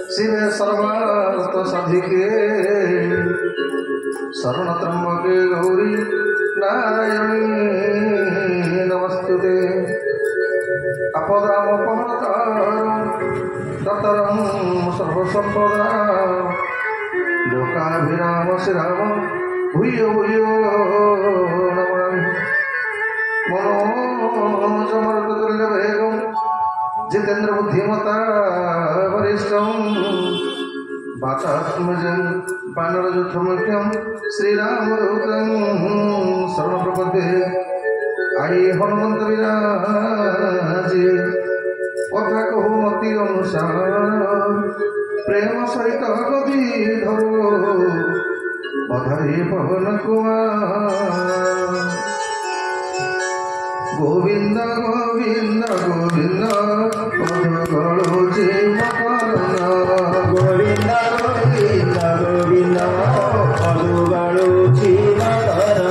शिवे सर्वार्थ साधिके शरण त्र्यंबके गौरी नारायणी नमस्तुते अपदामपहतारं ततरं सर्वसंपदा लोकाभिराम श्रीराम भूयो भूयो नमामि मनोजमरुतुल्यवेगं जितेन्द्र बुद्धिमता वरिष्ठं वातात्मजं वानरयुथमुख्यं श्रीरामदूतं शरणप्रपद्ये आई हनुमंत विराजे कथा कहू मति अनुसार प्रेम सहित गति धरो बधाई पवन कुमार गोविंद गोविंद गोविंद पदगळुची मकरंद गोविंद गोविंद गोविंद पदगळुची मकरंद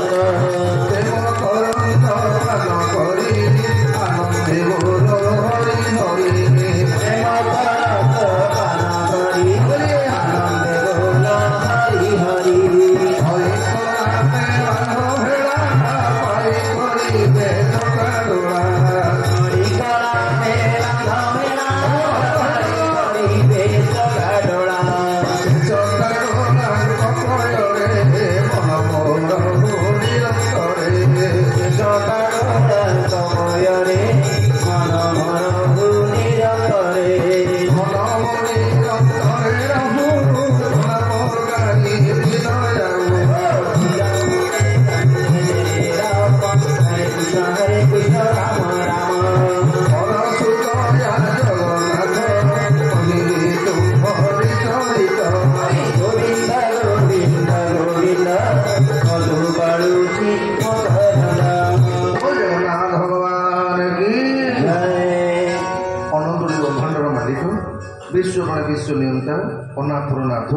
विश्व नियंता अनाथुरनाथ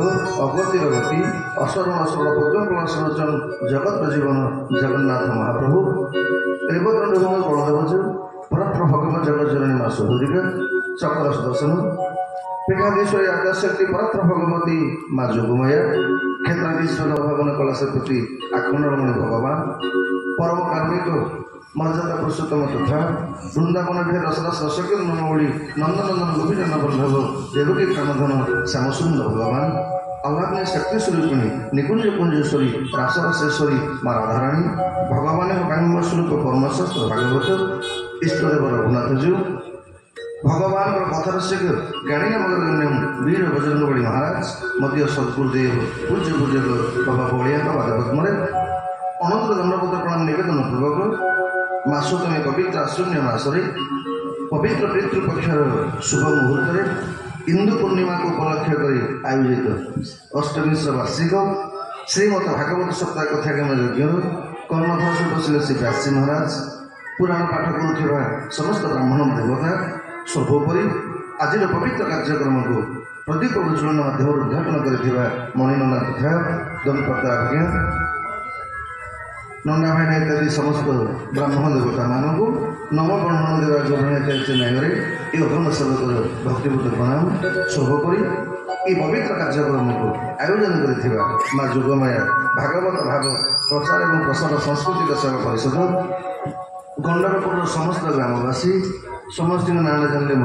अगतिर गति असरण असरण भोगन सलोचन जगत जीवन जगन्नाथ महाप्रभु रेवदंड बलदेव परत्र भगवत जगत जननी माँ सुधुरिका चक्र सुदर्शन पीठाधीश्वरी आकाशक्ति परत्र भगवती माँ जोगमया क्षेत्राधीश्वर भवन कलाशपति आखंडरमणि भगवान परम कार्मिक मर्यादा पुरुषोत्तम तथा वृंदावन रसरस रसकिर नमोली नंदनंदन गोपीजन बल्लभ देवकी प्राणधन श्यामसुंदर भगवान अल्लाह शक्ति स्वरूपिणी निकुंज कुंजेश्वरी रासरसेश्वरी माँ राधाराणी भगवान काम्य स्वरूप परमशास्त्र भागवत इष्टदेव रघुनाथजी भगवान कथारसिक ज्ञानी नगरगण्यम वीर बजरंगबली महाराज मध्य सद्गुरुदेव पूज्य पूज्य बाबा बलिया बाधपद्मे अनंत दंडपत्र प्रणाम निवेदन पूर्वक मासोतमी पवित्र आश्वन्य मासरे पवित्र पितृपक्षर शुभ मुहूर्त इंदु पूर्णिमा को उपलक्ष्य कर आयोजित अष्टविंश वार्षिक श्रीमद भागवत सप्ताह कथागम यज्ञ कर्णधर श्री श्री व्यासी महाराज पुराण पाठ करुवा समस्त ब्राह्मण देवता सर्वोपरि आज पवित्र कार्यक्रम को प्रदीप प्रज्वलन माध्यम उद्घाटन कर मणिनंदा तथा दंपत्ता आज्ञा नंदा भाई इत्यादि समस्त ब्राह्मण देवता मानक नम ब्रह्मण देवा जगन्नाथ न्याय ये अधम सेवक भक्तिपूत प्रणाम सर्वोपरि ये पवित्र कार्यक्रम को आयोजन कर माँ जोगमाया भागवत भाव प्रचार और प्रसार सांस्कृतिक सेवा परिषद गंडरपुर समस्त ग्रामवासी समस्त नाम जानले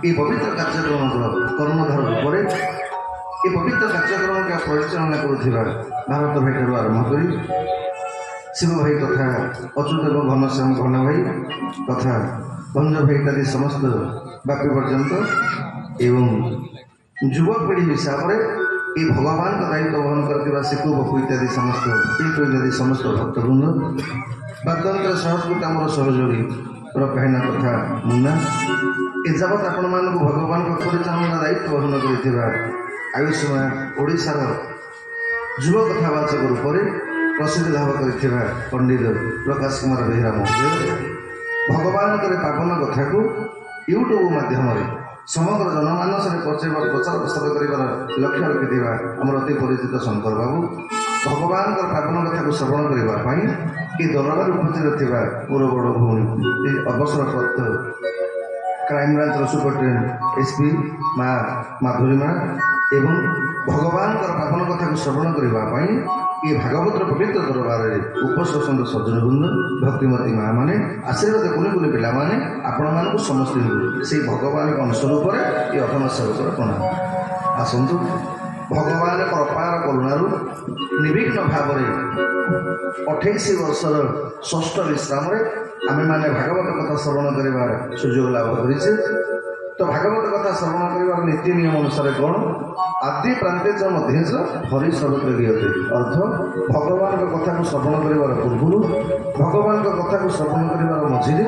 ये पवित्र कार्यक्रम कर्णधार रूप ये पवित्र कार्यक्रम का परिचालना कर भारत भाई ठार आरंभ कर शिव भाई तथा अच्युत एवं घनश्याम घन भाई तथा भंज भाई इत्यादि समस्त व्यापी पर्यंत एवं युवक पीढ़ी हिसाब से ये भगवान का दायित्व वहन करता शिकु बपु इत्यादि समस्त इत्यादि समस्त भक्तवृंद वाद्यंतर सहस्कृत आम सहयोगी प्रकाहिना तथा मुन्ना एजावत आपण मान भगवान का परिचालना दायित्व वहन कर आयुष्मा ओडार युव कथावाचक रूप से प्रसिद्ध लाभ कर पंडित प्रकाश कुमार बेहरा महोदय भगवान पावन कथा को यूट्यूब माध्यम समग्र जनमानस प्रचार प्रसार कर लक्ष्य रखि आम अति परिचित शंकर बाबू भगवान पावन कथा को श्रवण करने ये दरबार उपस्थित मोर बड़ भौणी अवसर प्राप्त କ୍ରାଇମବ୍ରାଞ୍ଚର ସୁପରିଟେଣ୍ଡେଣ୍ଟ ଏସ୍ପି ମା ମାଧୁରୀମା ଏବଂ ଭଗବାନଙ୍କର ପାବନ କଥାକୁ ଶ୍ରବଣ କରିବା ପାଇଁ ଏ ଭାଗବତର ପବିତ୍ର ଦରବାରରେ ଉପସ୍ଥିତ ସଜ୍ଜନବୃନ୍ଦ ଭକ୍ତିମତୀ ମା ମାନେ ଆଶୀର୍ବାଦ କୁନି କୁନି ପିଲାମାନେ ଆପଣମାନଙ୍କୁ ସମସ୍ତଙ୍କୁ ସେଇ ଭଗବାନଙ୍କ ଅଂଶ ରୂପରେ ଏ ଅଠମ ସେବକର ପ୍ରଣାମ। ଆସନ୍ତୁ ଭଗବାନଙ୍କ ଅପାର କରୁଣାରୁ ନିର୍ବିଘ୍ନ ଭାବରେ 28 ବର୍ଷର ଷଷ୍ଠ ବିଶ୍ରାମରେ ଆମେମାନେ ଭାଗବତ କଥା ଶ୍ରବଣ କରିବାର ସୁଯୋଗ ଲାଭ କରିଛେ। ତ ଭାଗବତ କଥା ଶ୍ରବଣ କରିବାର ନୀତି ନିୟମ ଅନୁସାରେ କ'ଣ? ଆଦି ପ୍ରାନ୍ତେ ଯ ମଧ୍ୟ ହରି ସର୍ବତ୍ର ଗୀୟତେ, ଅର୍ଥ ଭଗବାନଙ୍କ କଥାକୁ ଶ୍ରବଣ କରିବାର ପୂର୍ବରୁ, ଭଗବାନଙ୍କ କଥାକୁ ଶ୍ରବଣ କରିବାର ମଝିରେ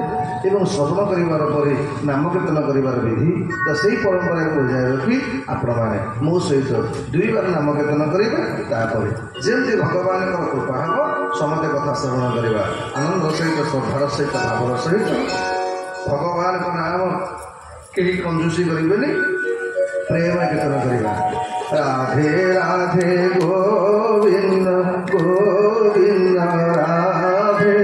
ଏବଂ ଶ୍ରବଣ କରିବାର ପରେ ନାମକୀର୍ତ୍ତନ କରିବାର ବିଧି। ତ ସେଇ ପରମ୍ପରାକୁ ବଜାୟ ରଖି ଆପଣମାନେ ମୋ ସହିତ 2 ବାର ନାମକୀର୍ତ୍ତନ କରିବେ। ତାପରେ ଯେମିତି ଭଗବାନଙ୍କର କୃପା ହେବ ସମସ୍ତେ କଥା ଶ୍ରବଣ କରିବା ଆନନ୍ଦ ସହିତ, ଶ୍ରଦ୍ଧାର ସହିତ, ଭାବର ସହିତ। ଭଗବାନଙ୍କ ନାମ କେହି କଞ୍ଜୁସି କରିବେନି, ପ୍ରେମ କୀର୍ତ୍ତନ କରିବା। ରାଧେ ରାଧେ ଗୋବିନ୍ଦ ଗୋବିନ୍ଦ ରାଧେ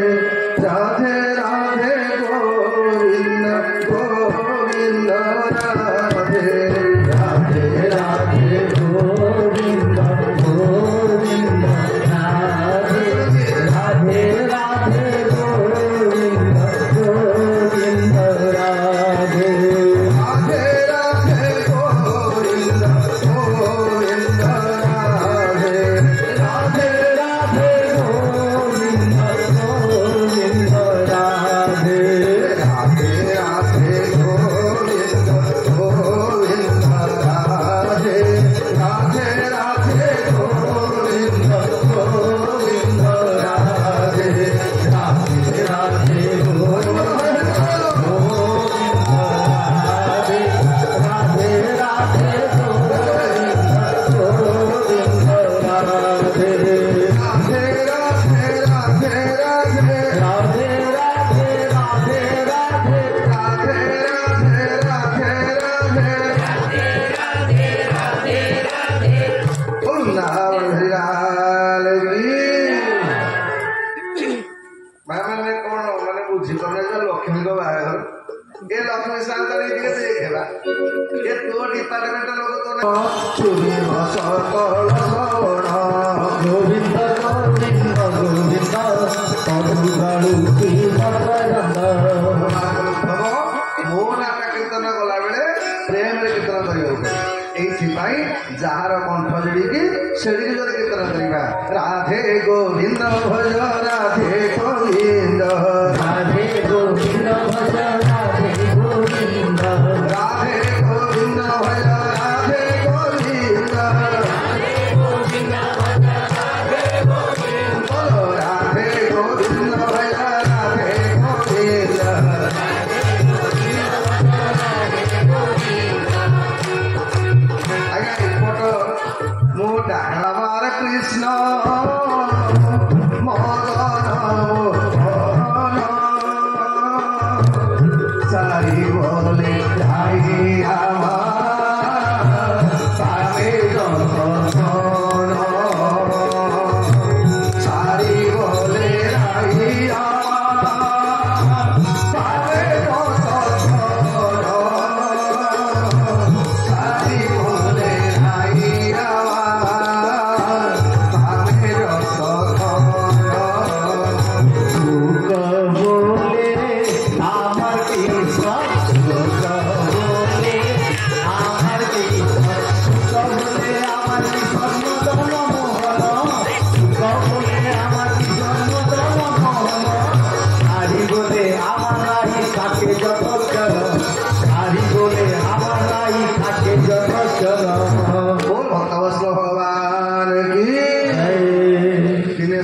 ରାଧେ ରାଧେ ଗୋବିନ୍ଦ ଗୋବିନ୍ଦ ରାଧେ ରାଧେ ରାଧେ ଗୋବିନ୍ଦ ଗୋବିନ୍ଦ ରାଧେ ରାଧେ ରାଧେ ଗୋବିନ୍ଦ ଗୋବିନ୍ଦ ରାଧେ ଯାହାର କଣ୍ଠ ଯେଡ଼ିକି ସେଡ଼ିକି ଯଦି କୀର୍ତ୍ତନ କରିବା। ରାଧେ ଗୋବିନ୍ଦ ଭଜ ରାଧେ ଗୋବିନ୍ଦ ରାଧେ ଗୋବିନ୍ଦ ଭଜ ରାଧେ ଗୋବିନ୍ଦ ରାଧେ ଗୋବିନ୍ଦ ଭଜ ରାଧେ ଗୋବିନ୍ଦ ରାଧେ ଗୋବିନ୍ଦ ଭଜ ରାଧେ ଗୋବିନ୍ଦ ରାଧେ ଗୋବିନ୍ଦ ଭଜ ରାଧେ ଗୋବିନ୍ଦ। ମୁଁ ଡାକବାର କୃଷ୍ଣ ମଦନ ଚାରି ବୋଲେ ଧାଇ ପାରେ ଚାରି ବୋଲେ ଧାଇ ପାରେ ଚାରି ବୋଲେ ଧାଇ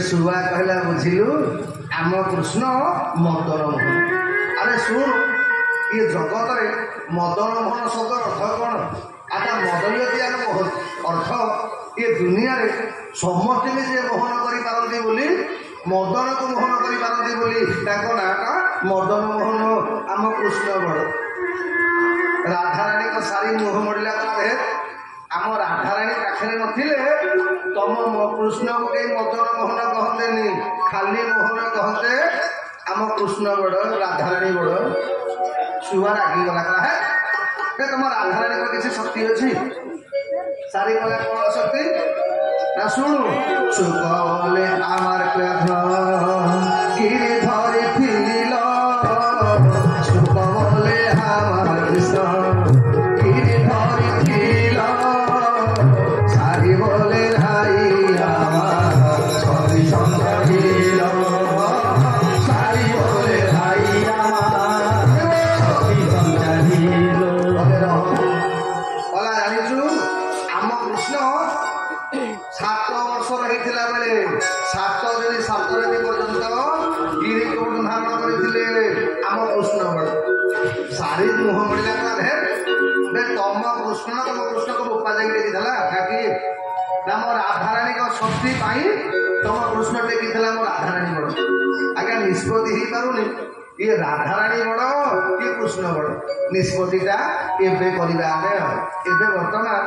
सुआ कहला बुझिलु आम कृष्ण मदन मोहन। अरे शुण ये जगत रे मदन मोहन शब्द अर्थ कौन? आता मदन अर्थ ये दुनिया रे समस्त जे मोहन करि पारंती बोली मदन को मोहन करि पारंती बोली ताको नाटा मदन मोहन आम कृष्ण बड़। राधा रानी को सारी मोह मोड़ला देह आम राधाराणी पाखे नथिले तम कृष्ण को कई मदन मोहन कहते खाली मोहन कहते आम कृष्ण बड़ राधाराणी बड़। छुआ रागिगला कला है तुम राधाराणी किसी शक्ति अच्छी सारी गला कौन शक्ति ना शुणु चुकले आमार क्लाध गिरी धरी फिरिल चुकले आमार कृष्ण गिरी धरी फिरिल सारी बोले भाई आमार छवि संगील सारी बोले भाई आमार छवि संगील ओला जानिछु आम कृष्ण 7 वर्षर होता बेले 7 दिन 7 राति पर्यंत गिरी कोट धारण करते आम कृष्ण बड़े सारी मुह मिला तुम कृष्ण को रूपा जाए कि मो राधाराणी शक्ति तुम कृष्ण टेकी मो राधाराणी बड़ आज्ञा निष्पत्ति हो पारुनि ये राधाराणी बड़ कि कृष्ण बड़ निष्पत्तिटा एवं बर्तमान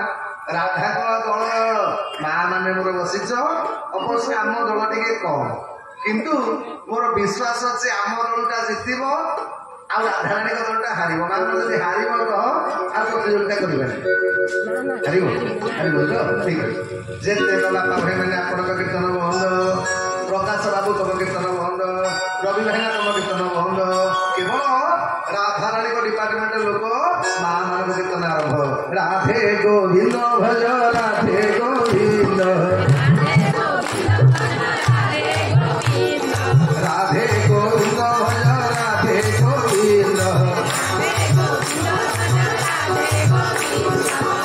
राधा दल माँ मैंने मोर बसीच अवश्य आम दल टे कम किंतु मोर विश्वास अच्छे आम दलटा जितब आ राधाराणी दलटा हार मान जब हार तो प्रतियोगिता ठीक है जिते गला भाई मैंने आपण कीर्तन बंद प्रकाश बाबू तुम कीर्तन बंद रवि भाईना तुम कीर्तन बंद केवल राधाराणी डिपार्टमेंट लोक माँ मान कीर्तन आरंभ राधे गोविंद भज राधे गोविंद राधे गोविंद भज राधे गोविंद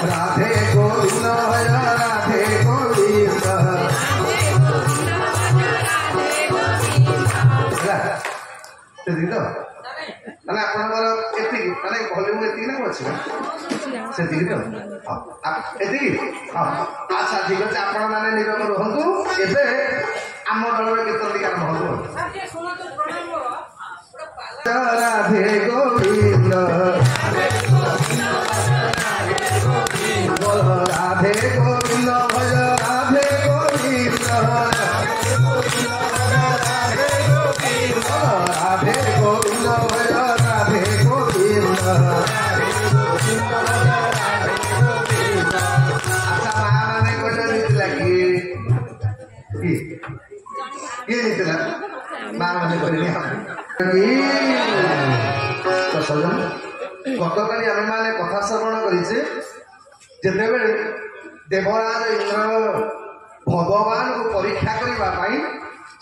राधे गोविंद भज राधे गोविंद मैंने आपंकर एति मैंने भल्यूम एति ना अच्छे से अच्छा ठीक अच्छे आपण मैंने नीरव रुहतु एबे आम दलर कीर्तन टी आरंभ हो राधे गोविंद राधे गोविंद भज राधे गोविंद राधे गोविंद भज राधे गोविंद अच्छा माँ मैंने कहला नीतिला माँ मैंने कहली तो सजन गतकाली आम मैंने कथा श्रवण करें जितेबले देवराज इंद्र भगवान को परीक्षा करने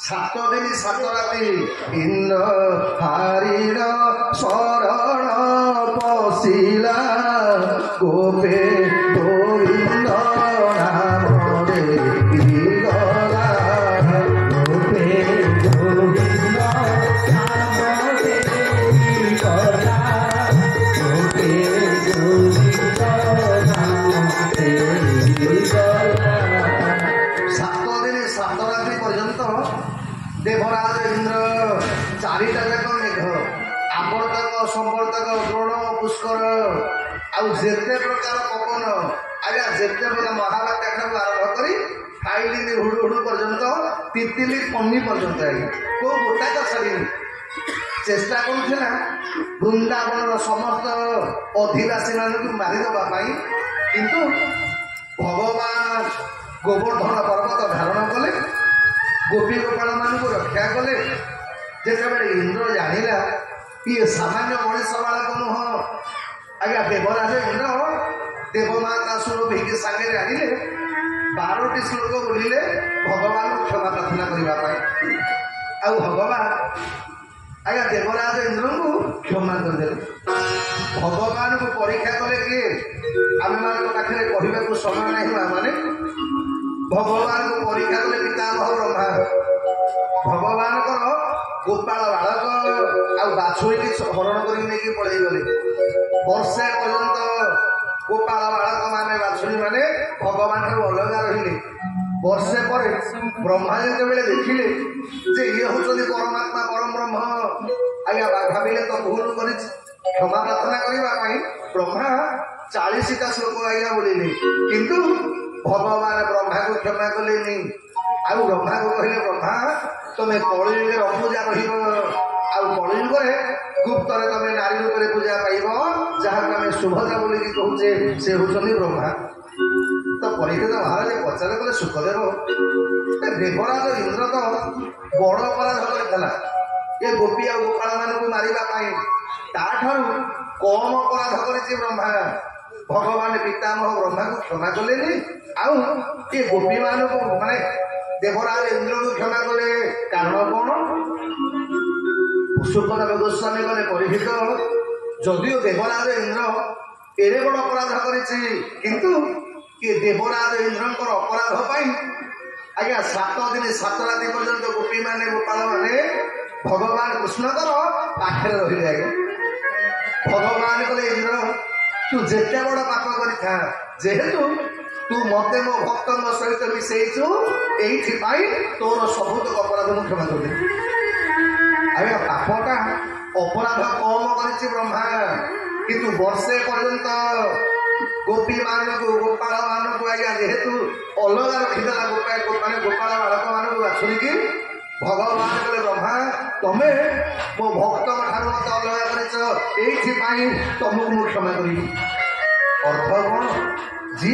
7 दिन 7 राति इंद्र हारीर शरण पशिला गोपे गोविंद नाम रे गला गोपे गोविंद नाम रे गला गोपे गोविंद नाम रे गला 7 दिन 7 राति पर्यंत देवराज इंद्र 4टा जाक मेघ आवर्तक संवर्तक द्रोण पुष्कर आउ जेते प्रकार पवन आज्ञा जेते प्रकार महाबात्या ठारू आरंभ कर फाइलिनी हुडु हुडु पर्यंत तितिली पन्नी पर्यंत आज्ञा को गोटाक छाड़ी चेष्टा करुला वृंदावन समस्त अधिवासी मानक मारिदेवा किंतु भगवान गोवर्धन पर्वत धारण कले गोपी गोपाल मान रक्षा कले जितेबाला इंद्र जानिला ये सामान्य मनीष बालक नुह आज्ञा देवराज इंद्र देवमाता सुरभि के सागे आनिले 12टी श्लोक बोलिले भगवान को क्षमा प्रार्थना करने आ भगवान आज्ञा देवराज इंद्र को क्षमा करदे भगवान को परीक्षा कले किए आम मान पाखे कहवाक समय नहीं माने भगवान को परीक्षा कले पितामह ब्रह्मा भगवान गोपाल बालक आछुरी हरण कर पड़े गले वर्षे पर्यंत गोपाल बालक माने बाछुरी माने भगवान अलग रही वर्षे पर ब्रह्मा जिते देखिले जे ये हूँ परमात्मा परम ब्रह्म आज्ञा भाविले तो भूल कर क्षमा प्रार्थना करने ब्रह्मा 40टा श्लोक आज्ञा बोलिले किंतु भगवान ब्रह्मा को क्षमा कले नहीं आउ ब्रह्मा को कहले ब्रह्मा तुम्हें कलियुगे रपूजा कलियुगे गुप्तरे तमें नारी रूप पूजा पाइब जहाँ आम सुभद्रा बोली कहूचे से होती ब्रह्मा। तो परीक्षित महाराज पचारे कले सुखदेव देवराज इंद्र तो बड़ अपराध करता ये गोपी आ गोपाल मान मारे ताठू कम अपराध कर ब्रह्मा। भगवान पितामह ब्रह्मा को क्षमा कले आउ ये गोपी मान माने देवराज इंद्र को क्षमा कले कारण कौन? सुखदेव गोस्वामी गले परीक्षित जदिओ देवराज इंद्र एड़े बड़ अपराध किंतु ये देवराज इंद्र अपराध आज्ञा 7 दिन 7 रात पर्यंत गोपी माने गोपाल माने भगवान कृष्णकर पाखे रही आज्ञा। भगवान कले इंद्र तू जेते बड़ पाप करिथा जेहेतु तू मते मो भक्त सहित मिसेइछु एइथिपाई तोर सबुत अपराध मु क्षमा कर दे। आज्ञा पापटा अपराध कम करिछि ब्रह्मा किंतु वर्षे पर्यंत गोपी मान को गोपाल मान को आज्ञा जेहेतु अलग रखीदेला गोपाल माने गोपाल बालक मान को बाछुरी की भगवान कले ब्रह्मा तमे मो भक्त ठारू मत अलग कर तुमको मु क्षमा करी। अर्थ कौन जी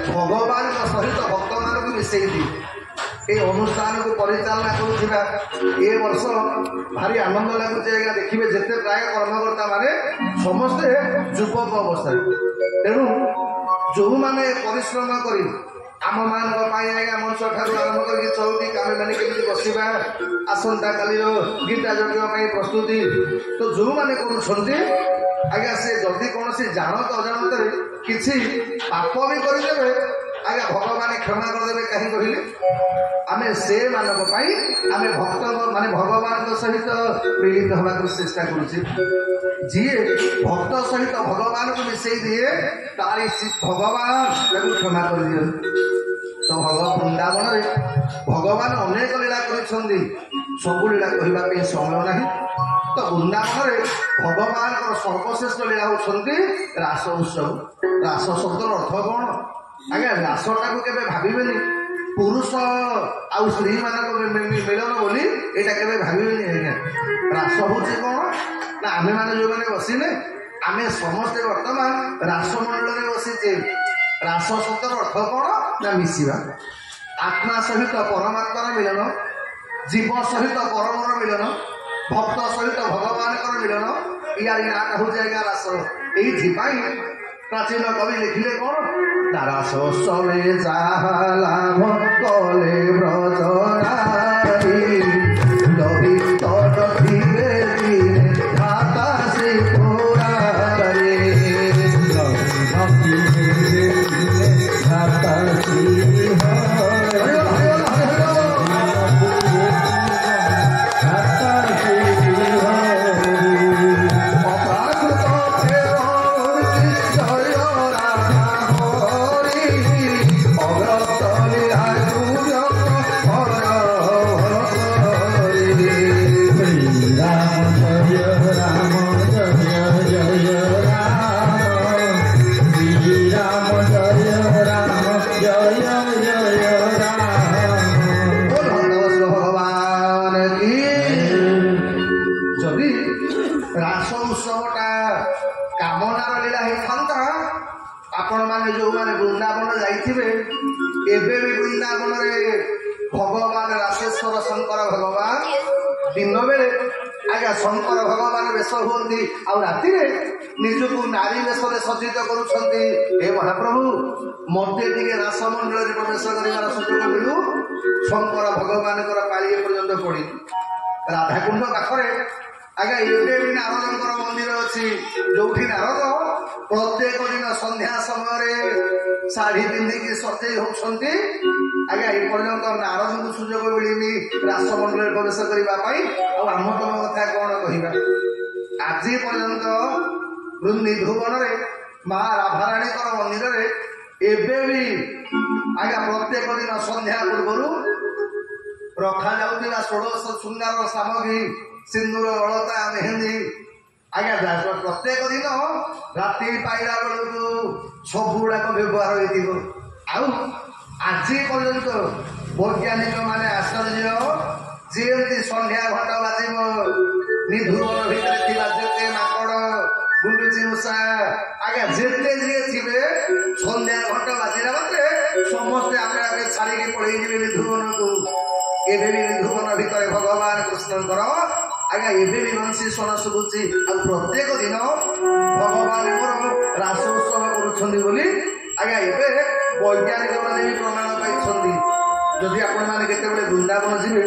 भगवान सहित भक्त मान को मिसई ये अनुष्ठान को परिचालना करुवा ए वर्ष भारी आनंद लगुच आज्ञा। देखिए जिते प्राय कर्मकर्ता माने समस्ते युवक अवस्था तेणु जो मैंने परिश्रम कर आम मान आज्ञा मंच ठार आरंभ कर चौकी कमे मैंने केमी बसवा आसंता काली गीता यज्ञ प्रस्तुति तो जो मैंने करुँचे आज्ञा से जदि कौन जानत अजाणत किसी पाप भी करदे आज्ञा भगवान क्षमा करदे कहीं कहले आमे से मानक आमे भक्त माने भगवान सहित मिलित होगा चेष्टा करुचे जी भक्त सहित भगवान को मिसई दिए तारी भगवान क्षमा कर दिए। तो भगवान वृंदावन रे भगवान अनेक लीला कर सबू लीला कहवाई समय ना तो वृंदावन रे भगवान सर्वश्रेष्ठ लीला होती रास उत्सव। रास शब्द अर्थ कौन आज्ञा रासटा को केवे भाविबेनी पुरुष आउ स्त्री मानक मिलन बोली एटा केवे भाविबेनी आज्ञा। रास होची कौन ना आमे माने जो माने बसिले आमे समस्ते वर्तमान रास मंडल रे बसिचे। रास शब्द अर्थ कौन ना मिसिबा आत्मा सहित परमात्मार मिलन जीव सहित परमर मिलन भक्त सहित भगवान मिलन यार नाटा हो जाएगा रास। यही प्राचीन कवि लिखिले कौन रास सवे लाभ कले ब्रजनारी लोहित धाता श्री पुरारे धाता श्री भगवान राशेश्वर शंकर भगवान दिन बेले आज्ञा शंकर भगवान वेश हुई आती निजक नारी वेश सज्जित करुँचे। हे महाप्रभु मत रास मंडल प्रवेश कर सुजोग मिलू शंकर भगवान पाली पर्यंत पड़ी राधाकुंड पाखे आज्ञा ये भी नारद मंदिर अच्छी जो नारद प्रत्येक दिन संध्या समय शाढ़ी पिंधिकी सजे होती आज्ञा ये पर्यंत नारद को सुजोग मिलनी रास मंडल प्रवेश करने आम तुम कथा कौन कह आज पर्यंत वृंदी भुवन माँ राधाराणी मंदिर एबे भी आज्ञा प्रत्येक दिन संध्या पूर्व रखा जाऊला 16 सुंदर सामग्री सिंदूर अलता मेहंदी आज्ञा प्रत्येक दिन राति पाइला बेलू सब गुड़ाक व्यवहार आज पर्यंत वैज्ञानिक माने आश्चर्य जी संध्या घंटा बाजिब ନିଧୁବନ ଭିତରେ ଥିବା ଯେତେ ମାଙ୍କଡ ଗୁଣ୍ଡୁଚି ମୂଷା ଆଜ୍ଞା ଯେତେ ଯିଏ ଥିବେ ସନ୍ଧ୍ୟା ଘଣ୍ଟା ବାଜିଲା ମାତ୍ରେ ସମସ୍ତେ ଆପେ ଆପେ ଛାଡ଼ିକି ପଳେଇ ଯିବେ ନିଧୁବନକୁ। ଏବେ ବି ନିଧୁବନ ଭିତରେ ଭଗବାନ କୃଷ୍ଣଙ୍କର ଆଜ୍ଞା ଏବେ ବି ବଂଶୀ ଶୁଣ ଶୁଭୁଛି। ଆଉ ପ୍ରତ୍ୟେକ ଦିନ ଭଗବାନଙ୍କର ରାସ ଉତ୍ସବ କରୁଛନ୍ତି ବୋଲି ଆଜ୍ଞା ଏବେ ବୈଜ୍ଞାନିକ ମାନେ ବି ପ୍ରମାଣ ପାଇଛନ୍ତି। ଯଦି ଆପଣମାନେ କେତେବେଳେ ବୃନ୍ଦାବନ ଯିବେ,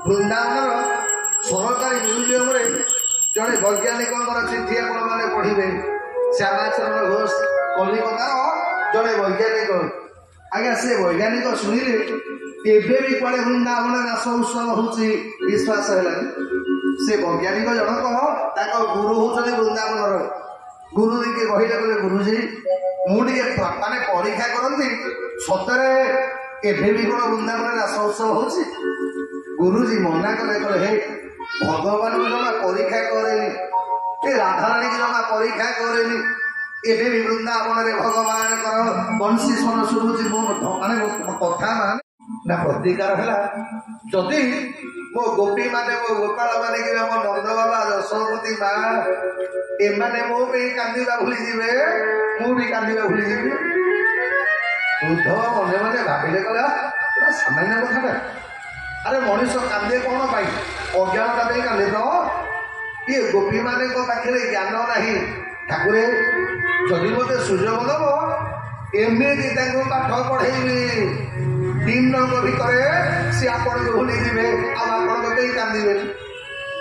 ବୃନ୍ଦାବନର ସରକାରୀ ମ୍ୟୁଜିୟମରେ ଜଣେ ବୈଜ୍ଞାନିକଙ୍କର ଚିଠି ଆପଣମାନେ ପଢିବେ। ଶ୍ୟାମାଚରଣ ଘୋଷ କଲିକତାର ଜଣେ ବୈଜ୍ଞାନିକ। ଆଜ୍ଞା ସେ ବୈଜ୍ଞାନିକ ଶୁଣିଲେ ଏବେ ବି କୁଆଡେ ବୃନ୍ଦାବନ ରାସ ଉତ୍ସବ ହଉଛି ବିଶ୍ୱାସ ହେଲାନି। ସେ ବୈଜ୍ଞାନିକ ଜଣକ ତାଙ୍କ ଗୁରୁ ହଉଛନ୍ତି ବୃନ୍ଦାବନର। ଗୁରୁ ଟିକେ କହିଲେ କହିଲେ ଗୁରୁଜୀ ମୁଁ ଟିକେ ମାନେ ପରୀକ୍ଷା କରନ୍ତି ସତରେ ଏବେ ବି କଣ ବୃନ୍ଦାବନ ରାସ ଉତ୍ସବ ହଉଛି? ଗୁରୁଜୀ ମନା କଲେ, କହିଲେ ହେ ଭଗବାନଙ୍କୁ ଜମା ପରୀକ୍ଷା କରେନି, ଏ ରାଧାରାଣୀକି ଜମା ପରୀକ୍ଷା କରେନି। ଏବେ ବି ବୃନ୍ଦାବନରେ ଭଗବାନଙ୍କର ବଂଶୀ ସ୍ୱର ଶୁଭୁଛି। ମାନେ କଥା ମାନେ ନା ପ୍ରତିକାର ହେଲା ଯଦି ମୋ ଗୋପୀ ମାନେ ମୋ ଗୋପାଳ ମାନେ କି ମୋ ନନ୍ଦ ବାବା ଯଶୋମତୀ ମା ଏମାନେ ମୋ ପାଇଁ କାନ୍ଦିବା ଭୁଲିଯିବେ, ମୁଁ ବି କାନ୍ଦିବା ଭୁଲିଯିବି। ଉଦ୍ଧବ ମନେ ମନେ ଭାବିଲେ କଲା ପୁରା ସାମାନ୍ୟ କଥାଟା। ଆରେ ମଣିଷ କାନ୍ଦେ କଣ ପାଇଁ? ଅଜ୍ଞାନତା ପାଇଁ କାନ୍ଦେ ତ। ଇଏ ଗୋପୀ ମାନଙ୍କ ପାଖରେ ଜ୍ଞାନ ନାହିଁ। ଠାକୁରେ ଯଦି ମତେ ସୁଯୋଗ ଦବ ଏମିତି ତାଙ୍କୁ ପାଠ ପଢେଇବି ଦିନଙ୍କ ଭିତରେ ସେ ଆପଣଙ୍କୁ ଭୁଲିଯିବେ ଆଉ ଆପଣଙ୍କ ପାଇଁ କାନ୍ଦିବେନି।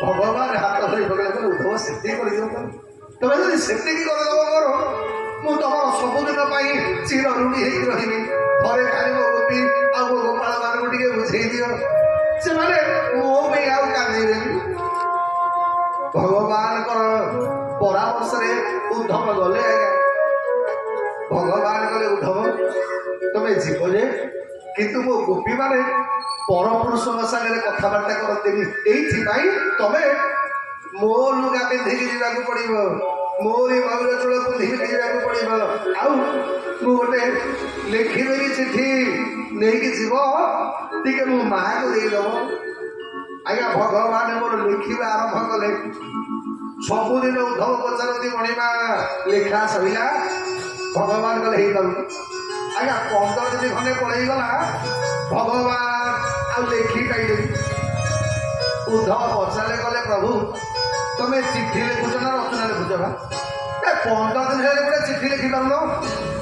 ଭଗବାନ ହାତ ଧରି ପକେଇଲେ ଉଦ୍ଧବ ସେତିକି କରିଦିଅ। ତମେ ଯଦି ସେତିକି କରିଦବ ମୋର ମୁଁ ତମର ସବୁଦିନ ପାଇଁ ଚିର ଋଣୀ ହେଇକି ରହିବି। ଘରେ ଖାଲି ମୋ ଗୋପୀ ଆଉ ମୋ ଗୋପାଳ ମାନଙ୍କୁ ଟିକେ ବୁଝେଇ ଦିଅ, ସେମାନେ ମୋ ପାଇଁ ଆଉ କାନ୍ଦିବେନି। ଭଗବାନଙ୍କର ପରାମର୍ଶରେ ଉଦ୍ଧବ ଗଲେ। ଆଜ୍ଞା ଭଗବାନ ଗଲେ ଉଦ୍ଧବ ତମେ ଯିବ ଯେ କିନ୍ତୁ ମୋ ଗୋପୀ ମାନେ ପରପୁରୁଷଙ୍କ ସାଙ୍ଗରେ କଥାବାର୍ତ୍ତା କରନ୍ତିନି। ଏଇଥିପାଇଁ ତମେ ମୋ ଲୁଗା ପିନ୍ଧିକି ଯିବାକୁ ପଡିବ, ମୋରି ମୟୁର ଚୂଳ ପିନ୍ଧିକି ଯିବାକୁ ପଡିବ। ଆଉ ମୁଁ ଗୋଟେ ଲେଖିଦେବି ଚିଠି ନେଇକି ଯିବ, ଟିକେ ମୋ ମାଆକୁ ଦେଇଦବ। ଆଜ୍ଞା ଭଗବାନ ମୋର ଲେଖିବା ଆରମ୍ଭ କଲେ। ସବୁଦିନ ଉଦ୍ଧବ ପଚାରନ୍ତି ମଣିମା ଲେଖା ସରିଲା? ଭଗବାନ କଲେ ହେଇପାରୁନି। ଆଜ୍ଞା 15 ଦିନ ଖଣ୍ଡେ ପଳେଇଗଲା, ଭଗବାନ ଆଉ ଲେଖି ପାଇଲେନି। ଉଦ୍ଧବ ପଚାରିଲେ କଲେ ପ୍ରଭୁ ତମେ ଚିଠି ଲେଖୁଛ ନା ରଚନା ଲେଖୁଛ? ବା 15 ଦିନ ହେଲେ ଗୋଟେ ଚିଠି ଲେଖିପାରୁନ?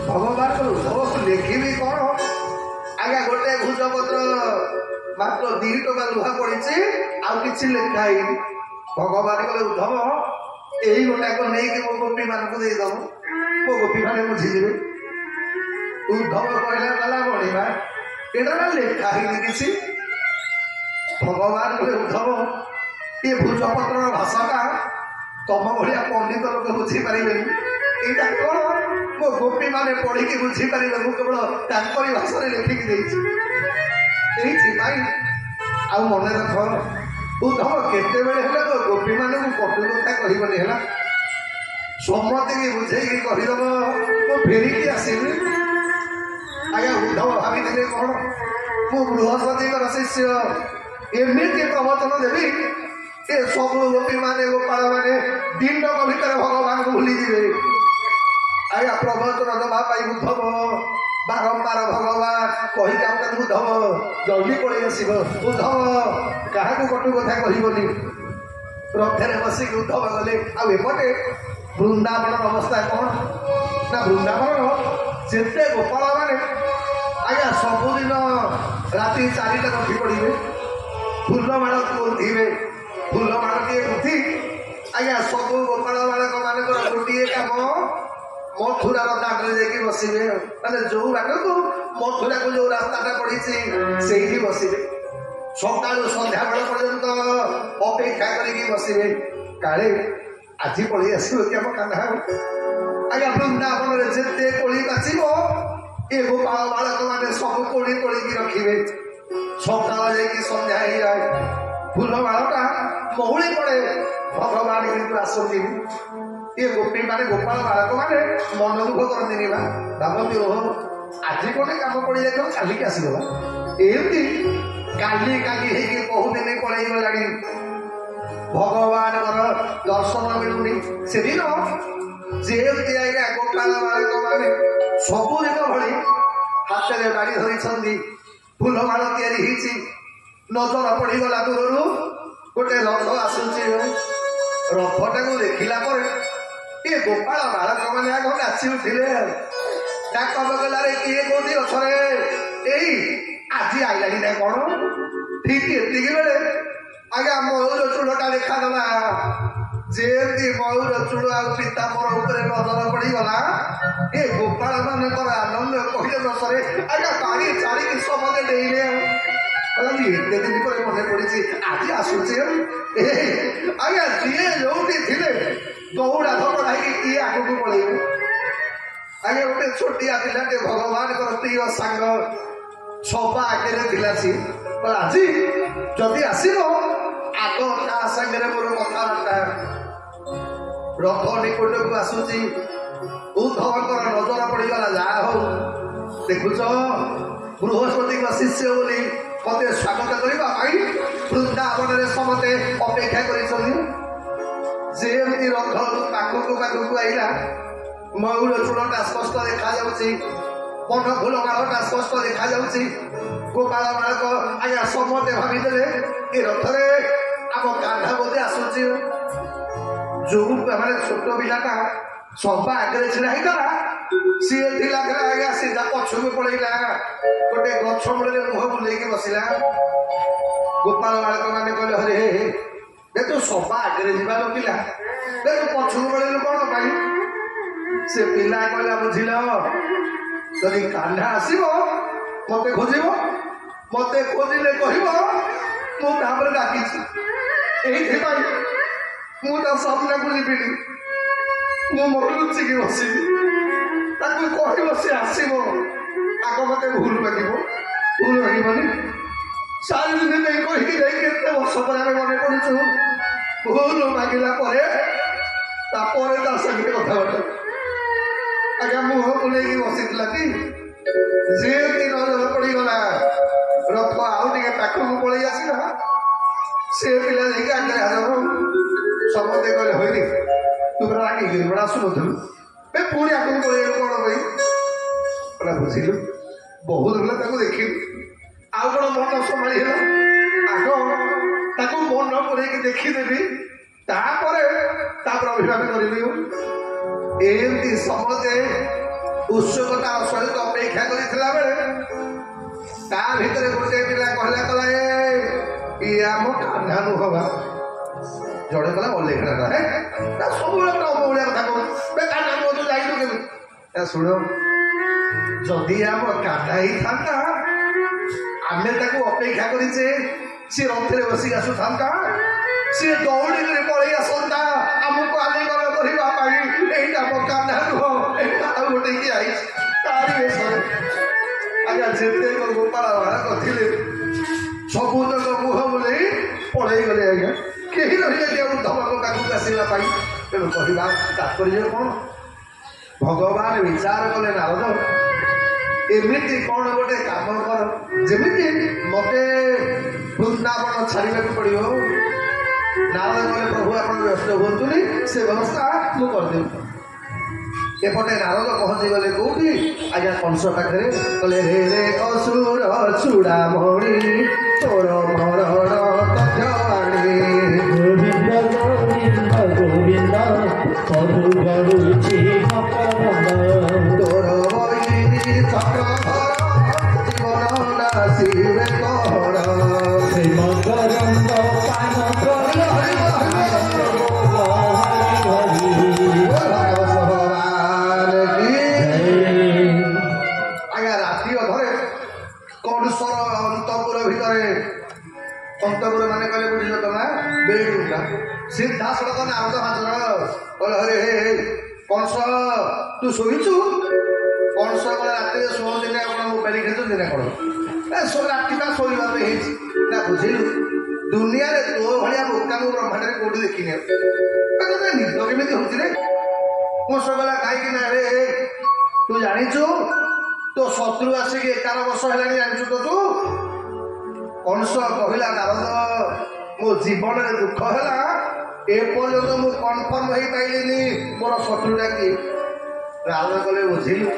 ଭଗବାନ କହିଲେ ଉଦ୍ଧବକୁ ଲେଖିବି କଣ? ଆଜ୍ଞା ଗୋଟେ ଭୁଜପତ୍ର ମାତ୍ର 2 ଟଙ୍କା ଲୁହା ପଡିଛି, ଆଉ କିଛି ଲେଖା ହେଇନି। ଭଗବାନ କହିଲେ ଉଦ୍ଧବ ଏଇ ଗୋଟାକ ନେଇକି ମୋ ଗୋପୀ ମାନଙ୍କୁ ଦେଇଦବ, ମୋ ଗୋପୀ ମାନେ ବୁଝିଯିବେ। ଉଦ୍ଧବ କହିଲା ଗଲା ବଢିବା ଏଇଟା ନା ଲେଖା ହେଇନି କିଛି। ଭଗବାନ କହିଲେ ଉଦ୍ଧବ ଏ ଭୁଜପତ୍ରର ଭାଷାଟା ତମ ଭଳିଆ ପଣ୍ଡିତ ଲୋକ ବୁଝିପାରିବେନି। ଏଇଟା କଣ ମୋ ଗୋପୀ ମାନେ ପଢିକି ବୁଝିପାରିବେ, ମୁଁ କେବଳ ତାଙ୍କରି ଭାଷାରେ ଲେଖିକି ଦେଇଛି। ଏଇଥିପାଇଁ ଆଉ ମନେ ରଖ ଉଦ୍ଧବ କେତେବେଳେ ହେଲେ ମୋ ଗୋପୀ ମାନଙ୍କୁ କଟୁ କଥା କହିବନି ହେଲା। ସମସ୍ତଙ୍କୁ ବୁଝେଇକି କହିଦବ ମୁଁ ଫେରିକି ଆସିବି। ଆଜ୍ଞା ଉଦ୍ଧବ ଭାବିଥିଲେ କଣ ମୁଁ ବୃହସ୍ପତିଙ୍କର ଶିଷ୍ୟ, ଏମିତି ପ୍ରବଚନ ଦେବି ଏ ସବୁ ଗୋପୀ ମାନେ ଗୋପାଳ ମାନେ ଦିନକ ଭିତରେ ଭଗବାନଙ୍କୁ ଭୁଲିଯିବେ। ଆଜ୍ଞା ପ୍ରବଚନ ଦେବା ପାଇଁ ଉଦ୍ଧବ ବାରମ୍ବାର ଭଗବାନ କହି ଯାଉଛନ୍ତି ଉଦ୍ଧବ ଜଲ୍ଦି ପଳେଇ ଆସିବ, ଉଦ୍ଧବ କାହାକୁ କଟୁ କଥା କହିବନି। ରଥରେ ବସିକି ଉଦ୍ଧବ ଗଲେ। ଆଉ ଏପଟେ ବୃନ୍ଦାବନର ଅବସ୍ଥା କଣ ନା ବୃନ୍ଦାବନର ଯେତେ ଗୋପାଳ ମାନେ ଆଜ୍ଞା ସବୁଦିନ ରାତି 4ଟାରେ ଉଠି ପଡ଼ିବେ, ଫୁଲମାଳ ଗୁନ୍ଥିବେ। ଫୁଲମାଳଟିଏ ଗୁନ୍ଥି ଆଜ୍ଞା ସବୁ ଗୋପାଳ ବାଳକ ମାନଙ୍କର ଗୋଟିଏ କାମ ମଥୁରାର ଦାଣ୍ଡରେ ଯାଇକି ବସିବେ। ମାନେ ଯୋଉ ବାଟକୁ ମଥୁରାକୁ ଯୋଉ ରାସ୍ତାଟା ପଡିଛି ସେଇଠି ବସିବେ। ସକାଳୁ ସନ୍ଧ୍ୟା ବେଳ ପର୍ଯ୍ୟନ୍ତ ଅପେକ୍ଷା କରିକି ବସିବେ, କାଳେ ଆଜି ପଳେଇ ଆସିବ କି ଆମ କାନ୍ଧା। ଆଜ୍ଞା ବୃନ୍ଦାବନରେ ଯେତେ କୋଳି ବାଚିବ ଏ ଗୋପାଳ ବାଳକ ମାନେ ସବୁ କୋଳି ତୋଳିକି ରଖିବେ। ସକାଳ ଯାଇକି ସନ୍ଧ୍ୟା ହେଇଯାଏ, ଫୁଲମାଳଟା ମହୁଳି ପଡେ, ଭଗବାନ କିନ୍ତୁ ଆସନ୍ତି। ଏ ଗୋପୀ ମାନେ ଗୋପାଳ ବାଳକ ମାନେ ମନ ଦୁଃଖ କରନ୍ତିନି। ବା ଭାବନ୍ତି ଓହୋ ଆଜି ଗୋଟେ କାମ ପଡିଯାଇଥିବ କାଲିକି ଆସିଗଲା, ଏମିତି କାଲି କାଲି ହେଇକି ବହୁଦିନ ପଳେଇ ଗଲାଣି। ଭଗବାନଙ୍କର ଦର୍ଶନ ମିଳୁନି। ସେଦିନ ଯେମିତି ଆଜ୍ଞା ଗୋପାଳ ବାଳକ ମାନେ ସବୁଦିନ ଭଳି ହାତରେ ବାଡ଼ି ଧରିଛନ୍ତି, ଫୁଲମାଳ ତିଆରି ହେଇଛି। ନଜର ପଡ଼ିଗଲା ଦୂରରୁ ଗୋଟେ ରଥ ଆସୁଛି। ରଥଟାକୁ ଦେଖିଲା ପରେ ଏ ଗୋପାଳ ବାଳକ ମାନେ ଆଗ ନାଚି ଉଠିଲେ। ଡାକ ବଗଲାରେ କିଏ କୋଉଠି ଅଛରେ? ଏଇ ଆଜି ଆଇଲାଣି ନା କଣ? ଠିକ ଏତିକି ବେଳେ ଆଜ୍ଞା ମୟୂର ଚୂଳଟା ଦେଖାଗଲା। ଯେମିତି ମୟୂର ଚୂଳ ଆଉ ପିତାମ୍ବର ଉପରେ ନଜର ପଡ଼ିଗଲା, ଏ ଗୋପାଳ ମାନଙ୍କର ଆନନ୍ଦ କହିଲେ ନ ସରେ। ଆଜ୍ଞା ବାଡ଼ି ଚାରିକି ସମସ୍ତେ ଡେଇଁଲେ। ଏତେ ଦିନ ପରେ ମନେ ପଡ଼ିଛି ଆଜି ଆସୁଛି। ଆଜ୍ଞା ଯିଏ ଯୋଉଠି ଥିଲେ ଦୌଡ଼ା ଧପଡ଼ା ହେଇକି କିଏ ଆଗକୁ ପଳେଇବେ। ଆଜ୍ଞା ଗୋଟେ ଛୋଟିଆ ପିଲାଟେ ଭଗବାନଙ୍କର ପ୍ରିୟ ସାଙ୍ଗ ସଭା ଆଗରେ ଥିଲା। ସିଏ ଆଜି ଯଦି ଆସିବ ଆଗ ତା ସାଙ୍ଗରେ ମୋର କଥାବାର୍ତ୍ତା। ରଥ ନିକଟକୁ ଆସୁଛି। ଉଦ୍ଧବଙ୍କର ନଜର ପଡ଼ିଗଲା। ଯାହା ହଉ ଦେଖୁଛ ବୃହସ୍ପତିଙ୍କ ଶିଷ୍ୟ ବୋଲି ମତେ ସ୍ୱାଗତ କରିବା ପାଇଁ ବୃନ୍ଦାବନରେ ସମସ୍ତେ ଅପେକ୍ଷା କରିଛନ୍ତି। ଯେମିତି ରଥ ପାଖକୁ ପାଖକୁ ଆଇଲା, ମୟୂର ଚୂଳଟା ସ୍ପଷ୍ଟ ଦେଖାଯାଉଛି, ବନ ଫୁଲ ମାଳଟା ସ୍ପଷ୍ଟ ଦେଖାଯାଉଛି। ଗୋପାଳ ବାଳକ ଆଜ୍ଞା ସମସ୍ତେ ଭାବିଦେଲେ ଏ ରଥରେ ଆମ କାନ୍ଧା ବୋଧେ ଆସୁଛି। ଯୋଉ ମାନେ ଛୋଟ ପିଲାଟା ସଭା ଆଗରେ ଛିଡ଼ା ହେଇଗଲା, ସିଏ ଥିଲା ଆଜ୍ଞା ସିଧା ପଛକୁ ପଳେଇଲା। ଗୋଟେ ଗଛ ମୂଳରେ ମୁହଁ ବୁଲେଇକି ବସିଲା। ଗୋପାଳ ବାଳକ ମାନେ କହିଲେ ହରେ ହେ ତୁ ସଭା ଆଗରେ ଯିବା ପିଲା, ତୁ ପଛକୁ ପଳେଇଲୁ କଣ ପାଇଁ? ସେ ପିଲା କହିଲା ବୁଝିଲ, ଯଦି କାହ୍ନା ଆସିବ ମତେ ଖୋଜିବ, ମତେ ଖୋଜିଲେ କହିବ ମୁଁ ତାପରେ ଡାକିଛି। ଏଇଥିପାଇଁ ମୁଁ ତା ସାମ୍ନାକୁ ଯିବିନି, ମୁଁ ମୋର ଲୁଚିକି ବସିବି। ତାକୁ କହିବ ସେ ଆସିବ, ଆଗ ମତେ ଭୁଲ ମାଗିବ, ଭୁଲ ମାଗିବନି। 4 ଦିନ ପାଇଁ କହିକି ଯାଇକି ଏତେ ବର୍ଷ ପରେ ଆମେ ମନେ ପଡୁଛୁ। ଭୁଲ ମାଗିଲା ପରେ ତାପରେ ତା ସାଙ୍ଗରେ କଥାବାର୍ତ୍ତା। ଆଜ୍ଞା ମୁହଁ ବୁଲେଇକି ବସିଥିଲା କି ଯେମିତି ନଜର ପଡ଼ିଗଲା, ରଥ ଆଉ ଟିକେ ପାଖକୁ ପଳେଇ ଆସିଲା। ସେ ପିଲା ଯାଇକି ଆଗରେ ହାଜର। ସମସ୍ତେ କହିଲେ ହଇନି ତୁ ରାଗିକିରି ବड़ा ଆସୁନଥିଲୁ, ପୁଣି ଆଗକୁ ପଳେଇଲୁ କଣ ପାଇଁ? ବୁଝିଲୁ ବହୁତ ହେଲା ତାକୁ ଦେଖିଲୁ, ଆଉ କଣ ମନ ସମ୍ଭାଳି ହେଲା? ଆଗ ତାକୁ ମନ ପୁରେଇକି ଦେଖିଦେବି, ତାପରେ ଅଭିମାନ କରିବି। ଏମିତି ସମସ୍ତେ ଉତ୍ସୁକତାର ସହିତ ଅପେକ୍ଷା କରିଥିଲା ବେଳେ ତା ଭିତରେ ଗୋଟେ ପିଲା କହିଲା କଲା ଇଏ ଆମ କାହ୍ନା ନୁହଁ ବା। ଜଣେ କଲା ଅଲେଖାଟା ସବୁବେଳେ ଅମଉଳିଆ କଥା କହୁ କାହ୍ନା ନୁହଁ, ତୁ ଯାଇନୁ କେମିତି? ଶୁଣ, ଯଦି ଆମ କାହ୍ନା ହେଇଥାନ୍ତା ଆମେ ତାକୁ ଅପେକ୍ଷା କରିଛେ, ସିଏ ରଥରେ ବସିକି ଆସୁଥାନ୍ତା, ସିଏ ଦୌଡ଼ିକରି ପଳେଇ ଆସନ୍ତା ଆମକୁ ଆଲିଙ୍ଗନ କରିବା ପାଇଁ। ଏଇଟା ମୋ କାହ୍ନା ନୁହଁ, ଏଇଟା ଆଉ ଗୋଟେ କିଏ ଆଇଛି ତାରି ବେଶରେ। ଆଜ୍ଞା ଯେତେ ଗୋପାଳ ବାଳକ ଥିଲେ ସବୁ ତକ ମୁହଁ ବୁଲେଇ ପଳେଇ ଗଲେ। ଆଜ୍ଞା କେହି ରହିଲେ ଉଦ୍ଧବଙ୍କ ପାଖକୁ ଆସିବା ପାଇଁ। ତେଣୁ କହିବା ତାତ୍ପର୍ଯ୍ୟ କଣ? ଭଗବାନ ବିଚାର କଲେ ନାରଦ ଏମିତି କଣ ଗୋଟେ କାମ କର ଯେମିତି ମତେ ବୃନ୍ଦାବନ ଛାଡ଼ିବାକୁ ପଡ଼ିବ। ନାରଦ କହିଲେ ପ୍ରଭୁ ଆପଣ ବ୍ୟସ୍ତ ହୁଅନ୍ତୁନି, ସେ ବ୍ୟବସ୍ଥା ମୁଁ କରିଦେବି। ଏପଟେ ନାରଦ ପହଞ୍ଚି ଗଲେ କୋଉଠି? ଆଜ୍ଞା କଂସ ପାଖରେ। କହିଲେ ରେ ରେ ଅସୁର ଚୂଡ଼ାମଣି ତୋର ମରଣ ତଥ୍ୟ ଆଣି। ଗୋବିନ୍ଦ ଗୋବିନ୍ଦ ଗୋବିନ୍ଦ ସବୁ ଗଡ଼ୁଛି ତୋର ବୈରୀ ଚକ୍ର ଜୀବନ ନାସିବେ କଣ। ଶ୍ରୀମକରନ୍ଦ ପାନ କରି ଆଜ୍ଞା ରାତି ଅଧରେ କଂସର ଅନ୍ତପୁର ଭିତରେ, ଅନ୍ତପୁର ମାନେ କହିଲେ ବୁଝିଲ ତମେ ବେଡୁଟା ସିଧାସଳଖ ନାରଦ ହାଜର କହିଲେ ହରେ ହେ କଂସ ତୁ ଶୋଇଛୁ? କଂସ କହିଲେ ରାତିରେ ଶୁଅନ୍ତି ନା ଆପଣ ମୋବାଇଲ ଖେଳୁଛନ୍ତି ନା କଣ? ରାତିଟା ଶୋଇବା ପାଇଁ ହେଇଛି ନା। ବୁଝିଲୁ ଦୁନିଆରେ ତୋ ଭଳିଆ ବୋକାକୁ ବ୍ରହ୍ମାଣ୍ଡରେ କୋଉଠି ଦେଖିନି। ନିଦ କେମିତି ହଉଛି ରେ? କଂସ କହିଲା କାହିଁକି ନା ରେ ତୁ ଜାଣିଛୁ ତୋ ଶତ୍ରୁ ଆସିକି 11 ବର୍ଷ ହେଲାଣି, ଜାଣିଛୁ ତ ତୁ? କଂସ କହିଲା ନାରଦ ମୋ ଜୀବନରେ ଦୁଃଖ ହେଲା एपर्यंत मु कन्फर्म हो पाइलिनी मोर शत्रुटा किए रावण कले बुझिलु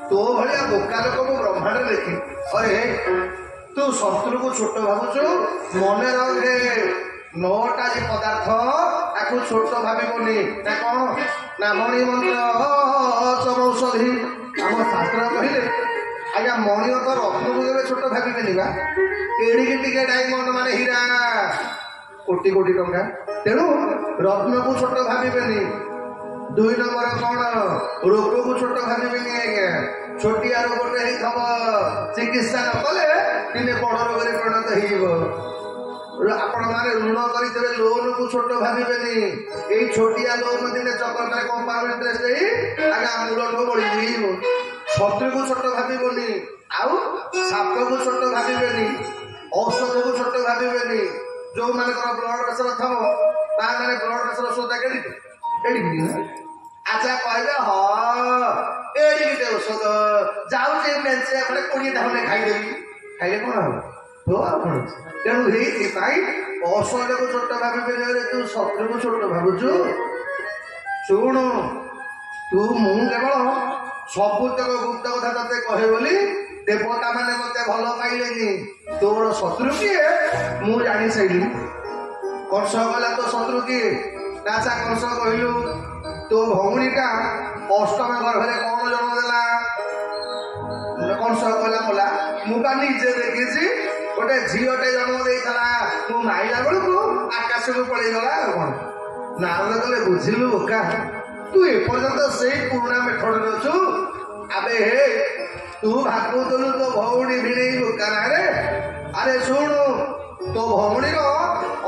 तो भाया बोका लोक मु ब्रह्मांड देखी अरे तू शत्रु को छोट भावुचु मने रखे 9टा जे पदार्थ ताकू छोट भाविबनी ना कौन ना मणि मंत्र चमौषधि आम शास्त्र कहले आज्ञा मणि तो रत्न को छोट भाविबेनि बा एड़िके टिके डायमंड माने हीरा कोटी कोटी टंका तेणु रत्न को छोट भाविबेनि 2 नंबर कौन रोग को छोट भाविबेनि आज्ञा छोटिया रोगटे चिकित्सा न कले दिने बड़ रोग परिणत हो आपण माने ऋण करते लोन को छोट भाविबेनि एई छोटिया लोन दिने चक्कर कंपाउंड इंटरेस्ट आगे मूल बढ़ी शत्रु को छोट भाविबेनि आउ साप को छोट भाविबेनि औषध को छोट भाविबेनि जो मान ब्लड प्रेसर थब माने ब्लड प्रेसर औषध केड़ी अच्छा कहबे हाँ एडिके औषध जाऊे मेचे 20टा खंडे खाईदेवी खाइले कौन हम तेणु औषध को छोट भाविबे तू शत्रु को छोट भावुचु शुणु तू मु केवल सबुतक गुप्त कथा ते कहे बोली देवता माने मते भल पाइलेनी तोर शत्रु किए मु जानी साइली कंस गला तो शत्रु किए नाचा कंस कहलु तो भौणीटा अष्टम गर्भे कौन जन्म देला कंस कहला बोला मुझे निजे देखी गोटे झीटे जन्म देला मु माइला बेलू आकाश को पड़े गला कौन नारद कले बुझिलु बोका तू एपर्यंत से पुराणा मेथड अच्छु आबे हे तू भागुलु तो भौणी भिड़े बोका ना रे अरे शुणु तो भौणी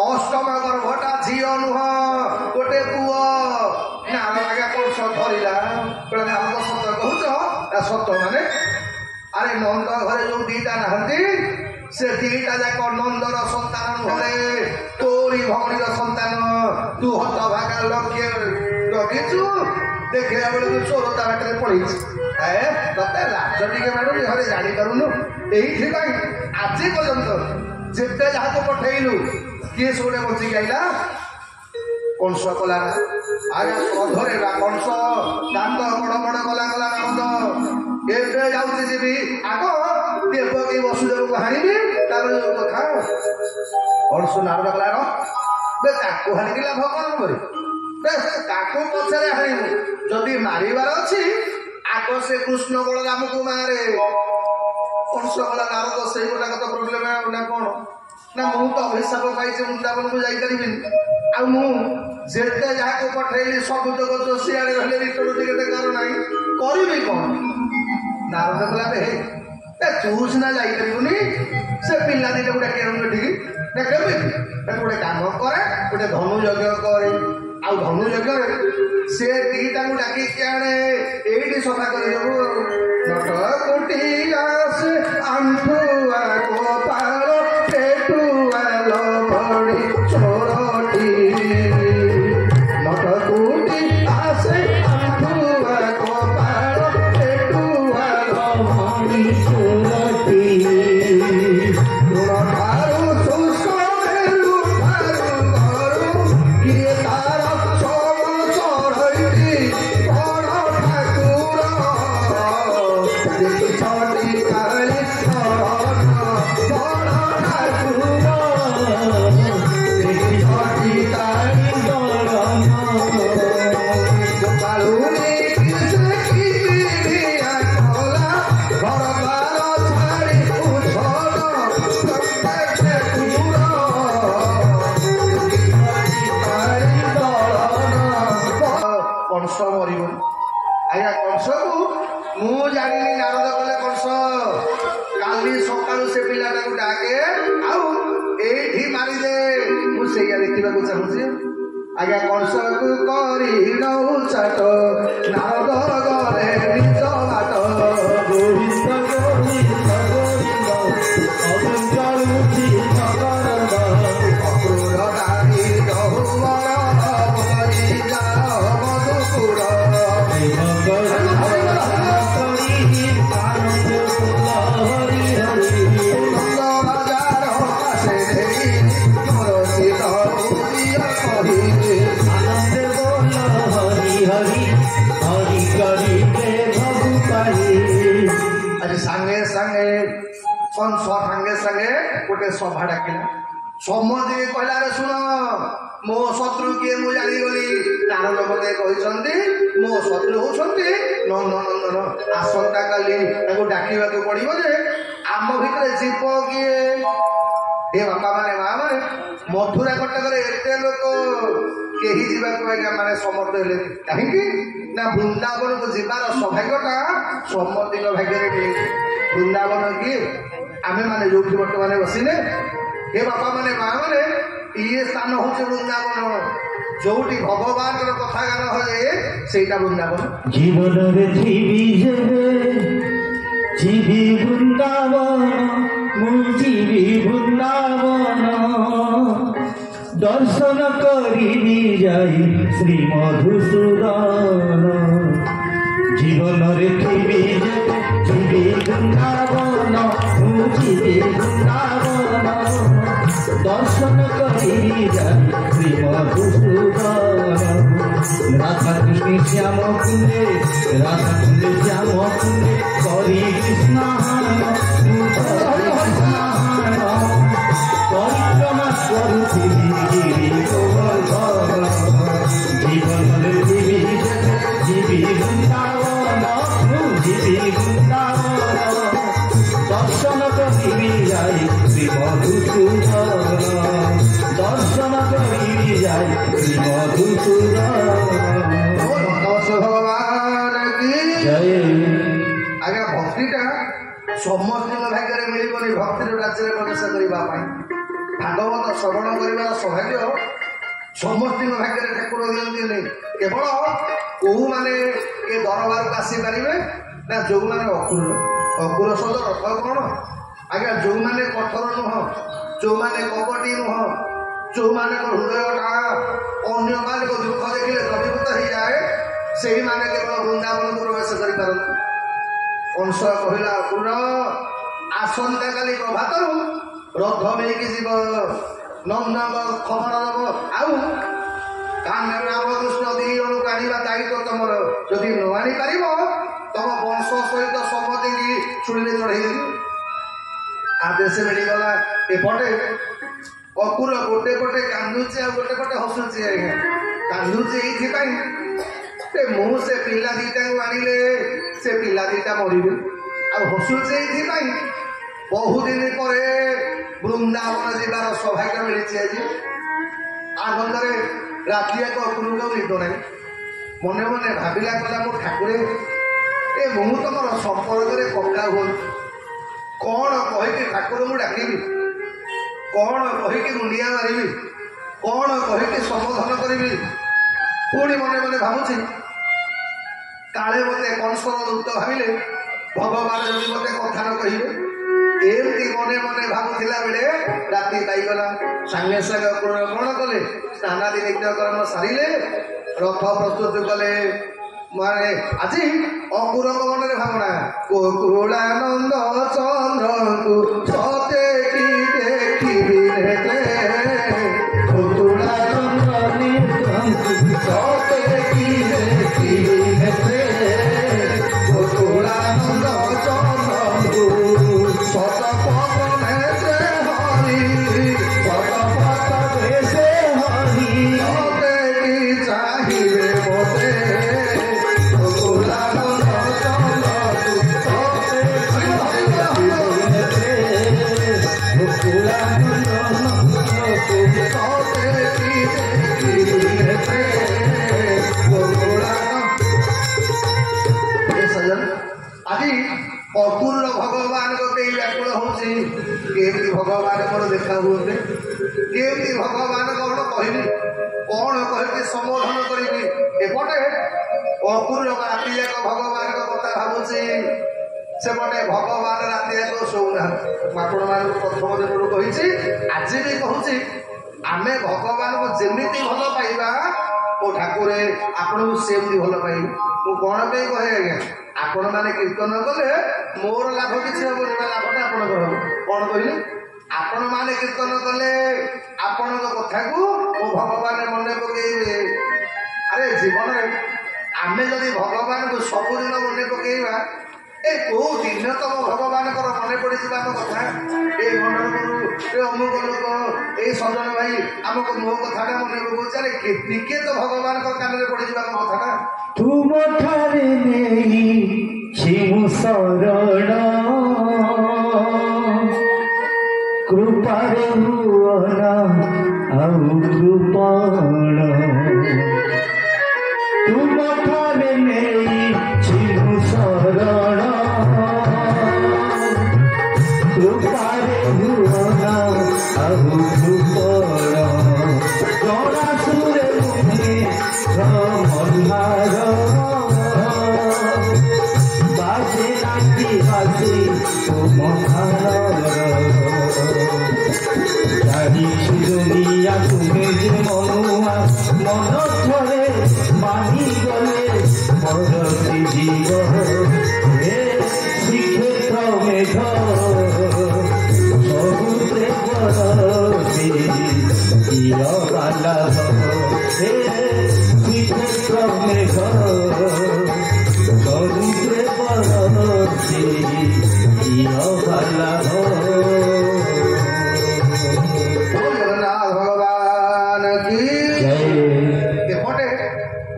अष्टम गर्भटा झील नुह गोटे पुओ नारद आज्ञा कंस धरला नारद सत कहूच सत माने अरे नंद घरे जो 2टा नहांती से 2टा जाक नंदर संतान नुहरे तोरी भौणीर संतान तू हत भागा लक्ष्य रखीचु देखा बेलू चोरता बाटे पड़ी ते लाज टे मैडम घरे जानी पारुनु यही आज पर्यंत जिते जहाँ तो पठेलु किए से गोटे बचिक आईला कंस कला आगे क्रोधरे कंस दांत बड़ बड़ कला कला नारद एबे जाऊँ जी आग देवकी वसुदेव को हाणिबी तार जो कथा कंस नारद कला ताकू हाणिकी लाभ कौन करे ताकू पछरे हाणिबू जदि मारिबार अच्छी आग से कृष्ण बलराम को मारे कंस कला नारद से गोटा कत प्रोब्लेम ना कौन ना मु तो अभिशाप पाई वृंदावन को जापरि आते जहाँ को पठेली सब जग जोशियाड़े रही रिटर्न टिकेट कार ना करी कौन नारद कला तू सीना जापरि से पिला दिने गोटे केठी ना केमी गोटे काम करे गोटे धनु यज्ञ करे आ धनु यज्ञ से 2टा को डाकिकी आने ये सफा कर आंठुआ गोपाल पेटुआ लवणी चोरटी नटकुटी आसे आंठुआ गोपाल पेटुआ लवणी चोरटी ऋणधारू सुषमेरु धारू धरू किए तार सोम चढ़ती बड़ ठाकुर देखी छटी काली कंस मर आज्ञा कंस को मु जानी नारद कले कंस काली सकालू से पिलाटा को डाके आउ एठी मारी दे मु सेया देखा चाहूँ आज्ञा कंस को करी नौ चाट नारद गले निज बाट गोविंद गोविंद गोविंद अगुंजलुची नगरंद अक्रूरधारी रहुवर बरी जाओ मधुपुर हरि कंस सांगे सांगे गोटे सभा डाकिला समझे कहला रे शुण मो शत्रु किए मु जागली नारद मते कहते मो शत्रु होती नंदनंदन आसंता काली डाकवा पड़ो जे आम भितर जीव किए ए बापा माने माँ माने मथुरा कटक एत लोक कहीं जावाक माने समर्थ हेले कहीं ना वृंदावन को जीवार सौभाग्यटा सम्मति भाग्य मिले वृंदावन किए आमे माने जो बर्तमान बसिले हे बापा माने माँ माने ये स्थान हूँ वृंदावन जोटी भगवान कथा गान हुए सेटा वृंदावन जीवन जीवी वृंदावन मुझीवी वृंदावन दर्शन करी जाई श्री मधुसूदन जीवन जीवी वृंदावन मुझीवी वृंदावन दर्शन करी जाई श्री मधुसूदन राधा कृष्ण श्याम कुंडे राधा कुंडे श्याम कुंडे करी कृष्ण परिक्रमा करुथिबि गिरि गोवर्धन जीवन जीवी वृंदावन जीवी वृंदावन दर्शन करी जाई श्री मधुसूदन दर्शन करी जाई श्री मधुसूदन भगवान की जय आगे भक्तिटा समस्त भाग्य मिलबनी भक्तिर राज्य प्रवेश करने भागवत श्रवण कर सौभाग्य समस्त भाग्य ठाकुर दिखती केवल कौ मैंने ये दरबार को आसीपारे ना जो मैंने अकुर अकुर शब्द अर्थ कौन आज्ञा जो मैंने कठोर नुह जो मैंने कपटी नुह जो मान हृदयटा अन्य मान दुख देखिले द्रवीभूत हो जाए से ही माने केवल वृंदावन को प्रवेश कर कंस कहला अकुर आसंता काली प्रभात रथ नहीं जीव नंदन खबर दब आउ रामकृष्ण दी जन आने दायित्व तुम जदि न आनी पार तुम वंश सहित समझ शुणिले चढ़ेदेवी आदेश मिलगला एपटे अकुर गोटे पटे कांदुचे आ गोटे पटे हसुचे आज्ञा कांदुचे ये मुझे पिला दीटा को आनिले से पिला दीटा मरबे आ हसुचे ये बहु दिन पर वृंदावन जीवार सौभाग्य मिली आज आनंदे राति एक अकुर को निद ना मन मन भाविला कला मो ठाकुर ए मु तुम संपर्क में कका हूँ कौन कहीकि ठाकुर मुझे डाकिबी कौन कहीकि मुंडिया मारिबी कौन कहीकि समाधान करी पुणी मने मने भावुची काले मते कंसर दूत भाविले भगवान जदि मते कथा न कहिबे एमती मने मने भावुथिला बेले राति पाइगला सांगे सांगे कौन कले स्नानादि नित्यकर्म सारिले रथ प्रस्तुत कले माने आज अकुर मन भावना गोकुलानंद चंद्र को सते की देखी सते की देखी गोकुलानंद चंद्र को सत पवन हरि सत पत से हरि सते की चाहिए मोते अकुर भगवान को कई व्याकुल होमती भगवान मोर देखा हुए केमती भगवान कौन कहली कौन कह संबोधन करी एपटे अकुर राति जाक भगवान कथा भावुची सेपटे भगवान राति जाक शोना आपण मान प्रथम दिन कही आज भी कहूँ आमे भगवान को जमीती भल पाइबा मो ठाकुर आपन को सेमती भल पाइबी मु कौन पे कहे आज्ञा आपण मैंने कीर्तन कले मोर लाभ किसी हम लाभटा आप कौन कहले आपण मैंने कीर्तन कले आपण कथा को मो भगवान मन पकड़े अरे जीवन में आमे जदि भगवान को सबुदिन मन पकड़ा ए कोउ दिन तम भगवान मन पड़ी कथा ए मंडल अमुक लोक ए सजन भाई आमको मो कथा मन पकारे टिके तो भगवान कान में पड़ी कथा तुम ठारे नहीं छिमु शरण कृपारे हुअना आउ कृपण तुम ठारे नहीं छिमु शरण कृपारे हुअना आउ कृपण जड़ा सुरे मुझे मल्हार बाजे नाची बाजे तुम दुनिया तुम्हें जे मनुआ मन थरे मानी गले परसी जीव हे श्रीक्षेत्र मेघ सबुते परसी बाला हे श्रीक्षेत्र मेघ सबुते परसी बाला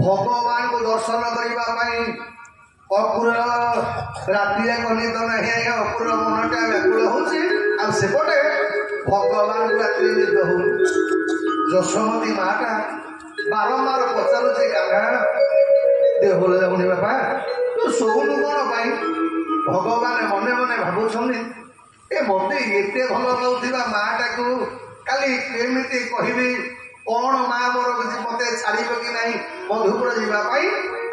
भगवान को दर्शन करने अपुर राति निद ना अपुर मनटा व्याकुल होपटे भगवान राति निद हो यशोमती माटा बारंबार पचारुचे काका देहले जाऊनी बापा तू शोनु कौन भगवान मने मने भावुं ए मत एत भल पाऊा माटा को काली केमिति कहबी कौन माँ मोर किसी मत छाड़ कि ना मधुपुर जावाई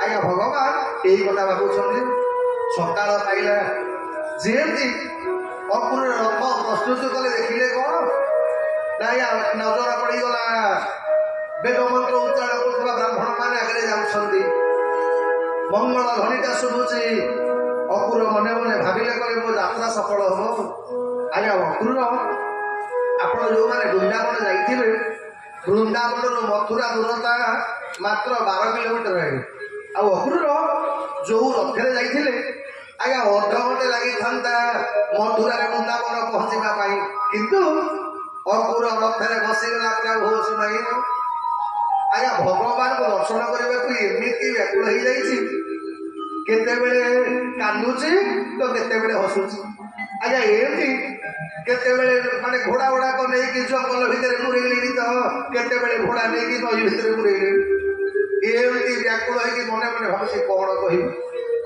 आज्ञा भगवान यही कथा भावुं सकाल पाइला जमी अपुर रथ प्रस्तुत कले देखिले कौन ना नजर पड़गला वेद मंत्र उच्चारण कर ब्राह्मण मैंने आगे जाऊँगी मंगल ध्वनिटा शुभुची अपुर मने मने भाविले कले मो यात्रा सफल हम आज्ञा अपुर आप जो मैंने वृंदावन जाइए वृंदावन मथुरा दूरता मात्र 12 किलोमीटर है अपुर जो रथ जाइए आज्ञा अध घंटे लगी था मथुरा वृंदावन पहुँचापी किंतु अपुर रथ बसीगला होश नहीं आज्ञा भगवान को दर्शन करने को एमती व्याकुल हो जाइए केतेबेले कांदुची तो केतेबेले हसुची आज्ञा एमती केतेबेले माने घोड़ा घोड़ा को नहीं जंगल भितर पुरेली तो केतेबेले घोड़ा नहीं नई भितर पुरेली एमती व्याकुल होगी मने मने भावुची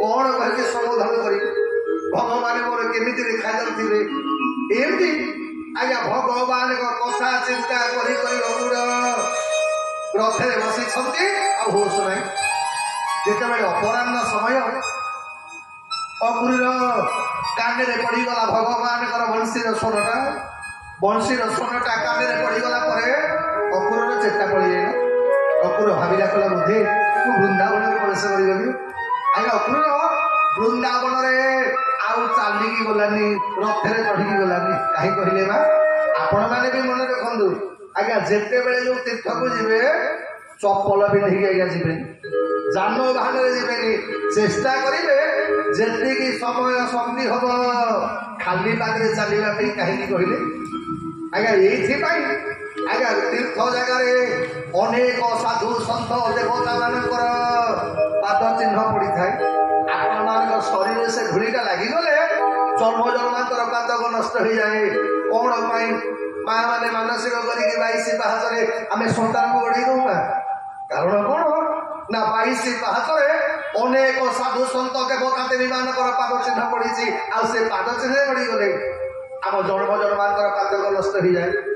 कौन कह संबोधन कर भगवान मोर केमिति देखा जाते एमती आज्ञा भगवान कथा चिंता कर रथे बसी होश ना जिते अपराह समय अपुर काने पड़गला भगवान बंशीर स्वरटा काने पड़गला अपुर चेता पड़ अपुर भाविला कला बोधे वृंदावन प्रवेश करगली आज्ञा अपुर वृंदावन आउ चलिकी गलानी रथे चढ़ी गलानी कहीं कहले बा आपण मैंने भी मन रखु आज्ञा जिते बेले जो तीर्थ को जी चप्पल भी नहीं आज्ञा जी जानवाहन जी चेष्टा करेंगे जी समय शक्ति हम खाली पाखे चलने कहीं कहले आज्ञा ये आज्ञा तीर्थ जगार अनेक साधु सन्त देवता मानकर पाद चिन्ह पड़ी था आपण मान शरीर से धूलिटा लगिगले जन्म जन्मांतर पादक नष्ट हो जाए कौन माँ मैंने मानसिक करके 22 पाहाचरे आम सन्तान को गढ़ी दूना कारण कौन ना 22 पाहाचरे अनेक साधु सन्त देवता देवी मान पाद चिन्ह पड़ी से पाद चिन्ह पड़ी गले आम जन्म जन्मांतर पादक नष्ट हो जाए